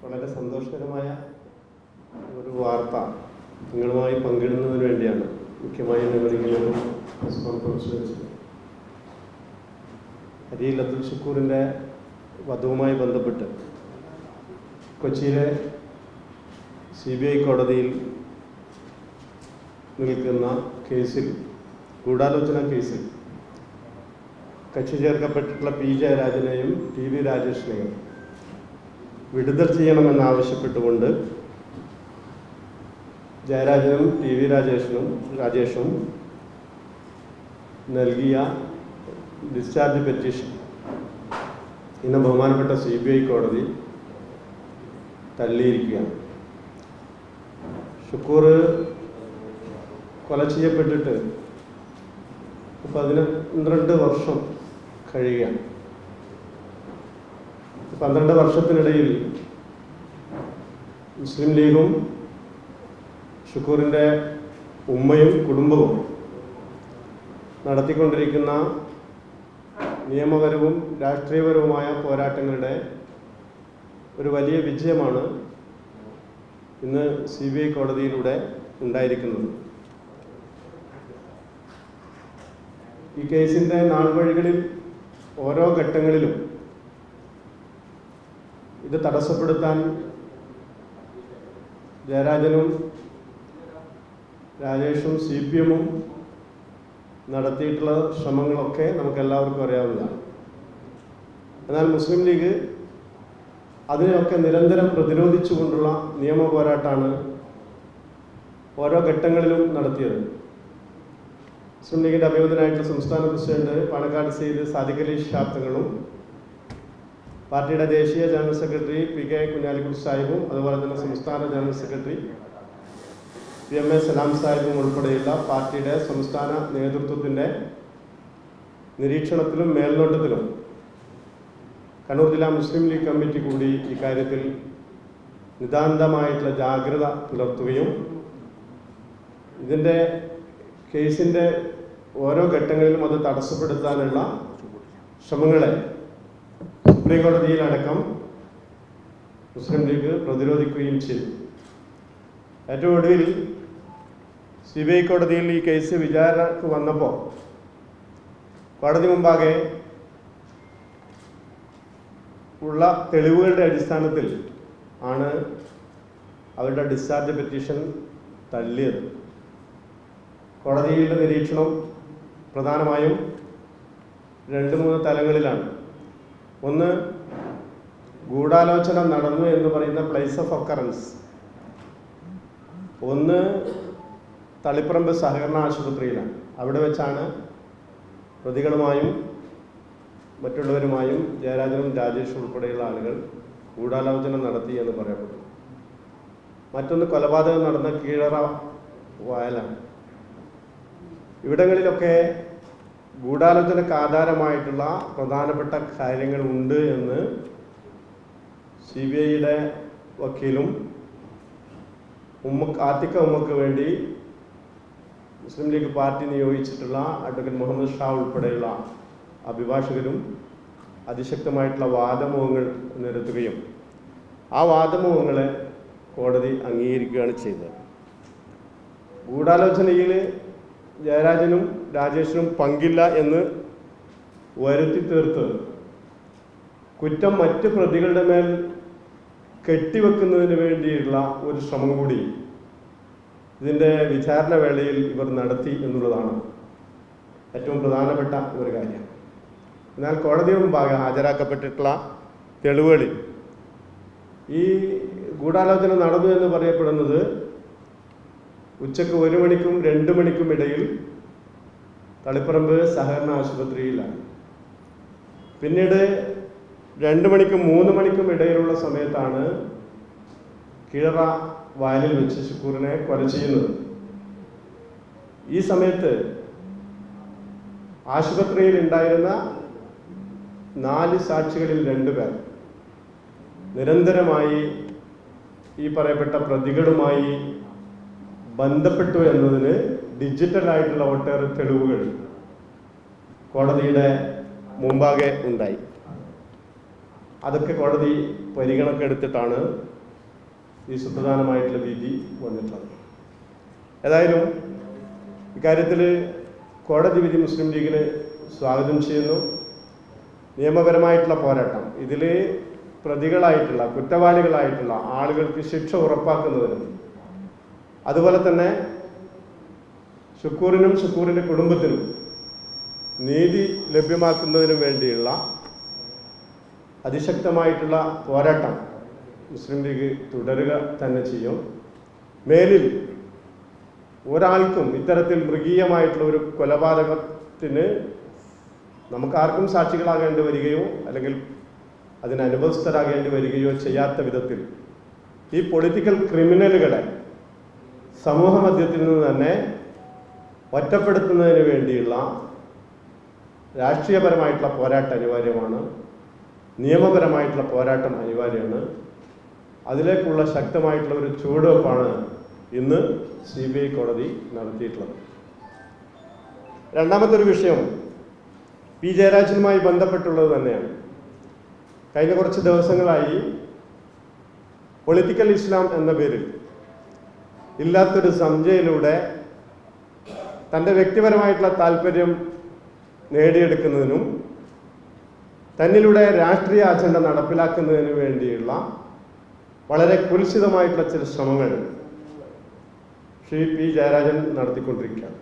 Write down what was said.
വളരെ സന്തോഷകരമായ ഒരു വാർത്ത നിങ്ങളുമായി പങ്കിടുന്നതിന് വേണ്ടിയാണ് മുഖ്യമായും ഞങ്ങളിങ്ങനെ ഒരു പ്രസ് കോൺഫറൻസ് വെച്ചത്. അരിയിൽ അബ്ദുൽ ഷുക്കൂറിൻ്റെ വധവുമായി ബന്ധപ്പെട്ട് കൊച്ചിയിലെ CBI കോടതിയിൽ നിൽക്കുന്ന കേസിൽ, ഗൂഢാലോചന കേസിൽ കക്ഷി ചേർക്കപ്പെട്ടിട്ടുള്ള P. ജയരാജനെയും TV രാജേഷിനെയും വിടുതൽ ചെയ്യണമെന്നാവശ്യപ്പെട്ടുകൊണ്ട് ജയരാജനും TV രാജേഷും നൽകിയ ഡിസ്ചാർജ് പെറ്റീഷൻ ഇന്ന് ബഹുമാനപ്പെട്ട CBI കോടതി തള്ളിയിരിക്കുകയാണ്. ഷുക്കൂർ കൊല ചെയ്യപ്പെട്ടിട്ട് 12 വർഷം കഴിയുകയാണ്. 12 വർഷത്തിനിടയിൽ മുസ്ലിം ലീഗും ഷുക്കൂറിൻ്റെ ഉമ്മയും കുടുംബവും നടത്തിക്കൊണ്ടിരിക്കുന്ന നിയമപരവും രാഷ്ട്രീയപരവുമായ പോരാട്ടങ്ങളുടെ ഒരു വലിയ വിജയമാണ് ഇന്ന് CBI കോടതിയിലൂടെ ഉണ്ടായിരിക്കുന്നത്. ഈ കേസിൻ്റെ നാൾവഴികളിൽ ഓരോ ഘട്ടങ്ങളിലും ഇത് തടസ്സപ്പെടുത്താൻ ജയരാജനും രാജേഷും CPM-ഉം നടത്തിയിട്ടുള്ള ശ്രമങ്ങളൊക്കെ നമുക്കെല്ലാവർക്കും അറിയാവുന്നതാണ്. എന്നാൽ മുസ്ലിം ലീഗ് അതിനെയൊക്കെ നിരന്തരം പ്രതിരോധിച്ചുകൊണ്ടുള്ള നിയമ പോരാട്ടമാണ് ഓരോ ഘട്ടങ്ങളിലും നടത്തിയത്. മുസ്ലിം ലീഗിൻ്റെ അഭിമതനായിട്ടുള്ള സംസ്ഥാന പ്രസിഡന്റ് പാണക്കാട് സെയ്ദ് സാദിഖ് അലി ശിഹാബ് തങ്ങളും പാർട്ടിയുടെ ദേശീയ ജനറൽ സെക്രട്ടറി PK കുഞ്ഞാലിക്കുട്ടി സാഹിബും അതുപോലെ തന്നെ സംസ്ഥാന ജനറൽ സെക്രട്ടറി PMA സലാം സാഹിബും ഉൾപ്പെടെയുള്ള പാർട്ടിയുടെ സംസ്ഥാന നേതൃത്വത്തിൻ്റെ നിരീക്ഷണത്തിലും മേൽനോട്ടത്തിലും കണ്ണൂർ ജില്ലാ മുസ്ലിം ലീഗ് കമ്മിറ്റി കൂടി ഇക്കാര്യത്തിൽ നിതാന്തമായിട്ടുള്ള ജാഗ്രത പുലർത്തുകയും ഇതിൻ്റെ കേസിൻ്റെ ഓരോ ഘട്ടങ്ങളിലും അത് തടസ്സപ്പെടുത്താനുള്ള ശ്രമങ്ങളെ സുപ്രീം കോടതിയിലടക്കം മുസ്ലിം ലീഗ് പ്രതിരോധിക്കുകയും ചെയ്തു. ഏറ്റവും ഒടുവിൽ CBI കോടതിയിൽ ഈ കേസ് വിചാരണക്ക് വന്നപ്പോൾ കോടതി മുമ്പാകെ ഉള്ള തെളിവുകളുടെ അടിസ്ഥാനത്തിൽ ആണ് അവരുടെ ഡിസ്ചാർജ് പെറ്റീഷൻ തള്ളിയത്. കോടതിയുടെ നിരീക്ഷണം പ്രധാനമായും 2-3 തലങ്ങളിലാണ്. ഒന്ന്, ഗൂഢാലോചന നടന്നു എന്ന് പറയുന്ന പ്ലേസ് ഓഫ് ഒക്കറൻസ്. ഒന്ന്, തളിപ്പറമ്പ് സഹകരണ ആശുപത്രിയിലാണ്. അവിടെ വെച്ചാണ് പ്രതികളുമായും മറ്റുള്ളവരുമായും ജയരാജനും രാജേഷും ഉൾപ്പെടെയുള്ള ആളുകൾ ഗൂഢാലോചന നടത്തി എന്ന് പറയപ്പെടുന്നു. മറ്റൊന്ന്, കൊലപാതകം നടന്ന കീഴറ വയലാണ്. ഇവിടങ്ങളിലൊക്കെ ഗൂഢാലോചനക്ക് ആധാരമായിട്ടുള്ള പ്രധാനപ്പെട്ട കാര്യങ്ങൾ ഉണ്ട് എന്ന് CBIയുടെ വക്കീലും ആത്തിക്ക ഉമ്മക്ക് വേണ്ടി മുസ്ലിം ലീഗ് പാർട്ടി നിയോഗിച്ചിട്ടുള്ള അഡ്വക്കേറ്റ് മുഹമ്മദ് ഷാ ഉൾപ്പെടെയുള്ള അഭിഭാഷകരും അതിശക്തമായിട്ടുള്ള വാദമുഖങ്ങൾ നിരത്തുകയും ആ വാദമുഖങ്ങളെ കോടതി അംഗീകരിക്കുകയാണ് ചെയ്തത്. ഗൂഢാലോചനയിൽ ജയരാജനും രാജേഷിനും പങ്കില്ല എന്ന് വരുത്തി തീർത്ത് കുറ്റം മറ്റ് പ്രതികളുടെ മേൽ കെട്ടിവെക്കുന്നതിന് വേണ്ടിയുള്ള ഒരു ശ്രമം കൂടി ഇതിൻ്റെ വിചാരണ വേളയിൽ ഇവർ നടത്തി എന്നുള്ളതാണ് ഏറ്റവും പ്രധാനപ്പെട്ട ഒരു കാര്യം. എന്നാൽ കോടതി മുമ്പാകെ ഹാജരാക്കപ്പെട്ടിട്ടുള്ള തെളിവുകളിൽ ഈ ഗൂഢാലോചന നടന്നു എന്ന് പറയപ്പെടുന്നത് ഉച്ചയ്ക്ക് 1 മണിക്കും 2 മണിക്കും ഇടയിൽ തളിപ്പറമ്പ് സഹകരണ ആശുപത്രിയിലാണ്. പിന്നീട് 2 മണിക്കും 3 മണിക്കും ഇടയിലുള്ള സമയത്താണ് കീഴറ വയലിൽ വെച്ച് ഷുക്കൂറിനെ കൊല ചെയ്യുന്നത്. ഈ സമയത്ത് ആശുപത്രിയിൽ ഉണ്ടായിരുന്ന 4 സാക്ഷികളിൽ 2 പേർ നിരന്തരമായി ഈ പറയപ്പെട്ട പ്രതികളുമായി ബന്ധപ്പെട്ടു എന്നതിന് ഡിജിറ്റലായിട്ടുള്ള ഒട്ടേറെ തെളിവുകൾ കോടതിയുടെ മുമ്പാകെ ഉണ്ടായി. അതൊക്കെ കോടതി പരിഗണക്കെടുത്തിട്ടാണ് ഈ സുപ്രധാനമായിട്ടുള്ള വിധി വന്നിട്ടുള്ളത്. ഏതായാലും ഇക്കാര്യത്തിൽ കോടതി വിധി മുസ്ലിം ലീഗിന് സ്വാഗതം ചെയ്യുന്നു. നിയമപരമായിട്ടുള്ള പോരാട്ടം, ഇതിൽ പ്രതികളായിട്ടുള്ള കുറ്റവാളികളായിട്ടുള്ള ആളുകൾക്ക് ശിക്ഷ ഉറപ്പാക്കുന്നതിനും അതുപോലെ തന്നെ ഷുക്കൂറിനും ഷുക്കൂറിൻ്റെ കുടുംബത്തിനും നീതി ലഭ്യമാക്കുന്നതിനും വേണ്ടിയുള്ള അതിശക്തമായിട്ടുള്ള പോരാട്ടം മുസ്ലിം ലീഗ് തുടരുക തന്നെ ചെയ്യും. മേലിൽ ഒരാൾക്കും ഇത്തരത്തിൽ മൃഗീയമായിട്ടുള്ള ഒരു കൊലപാതകത്തിന് നമുക്കാർക്കും സാക്ഷികളാകേണ്ടി വരികയോ അല്ലെങ്കിൽ അതിന് അനുഭവസ്ഥരാകേണ്ടി വരികയോ ചെയ്യാത്ത വിധത്തിൽ ഈ പൊളിറ്റിക്കൽ ക്രിമിനലുകളെ സമൂഹ മധ്യത്തിൽ നിന്ന് തന്നെ ഒറ്റപ്പെടുത്തുന്നതിന് വേണ്ടിയുള്ള രാഷ്ട്രീയപരമായിട്ടുള്ള പോരാട്ടം അനിവാര്യമാണ്. നിയമപരമായിട്ടുള്ള പോരാട്ടം അനിവാര്യമാണ്. അതിലേക്കുള്ള ശക്തമായിട്ടുള്ള ഒരു ചുവടുവെപ്പാണ് ഇന്ന് CBI കോടതി നടത്തിയിട്ടുള്ളത്. രണ്ടാമത്തെ ഒരു വിഷയം പി ജയരാജനുമായി ബന്ധപ്പെട്ടുള്ളത് തന്നെയാണ്. കഴിഞ്ഞ കുറച്ച് ദിവസങ്ങളായി പൊളിറ്റിക്കൽ ഇസ്ലാം എന്ന പേരിൽ ഇല്ലാത്തൊരു സംജയിലൂടെ തൻ്റെ വ്യക്തിപരമായിട്ടുള്ള താല്പര്യം നേടിയെടുക്കുന്നതിനും തന്നിലൂടെ രാഷ്ട്രീയ അജണ്ട നടപ്പിലാക്കുന്നതിന് വേണ്ടിയുള്ള വളരെ കുൽസിതമായിട്ടുള്ള ചില ശ്രമങ്ങൾ ശ്രീ പി ജയരാജൻ നടത്തിക്കൊണ്ടിരിക്കുകയാണ്.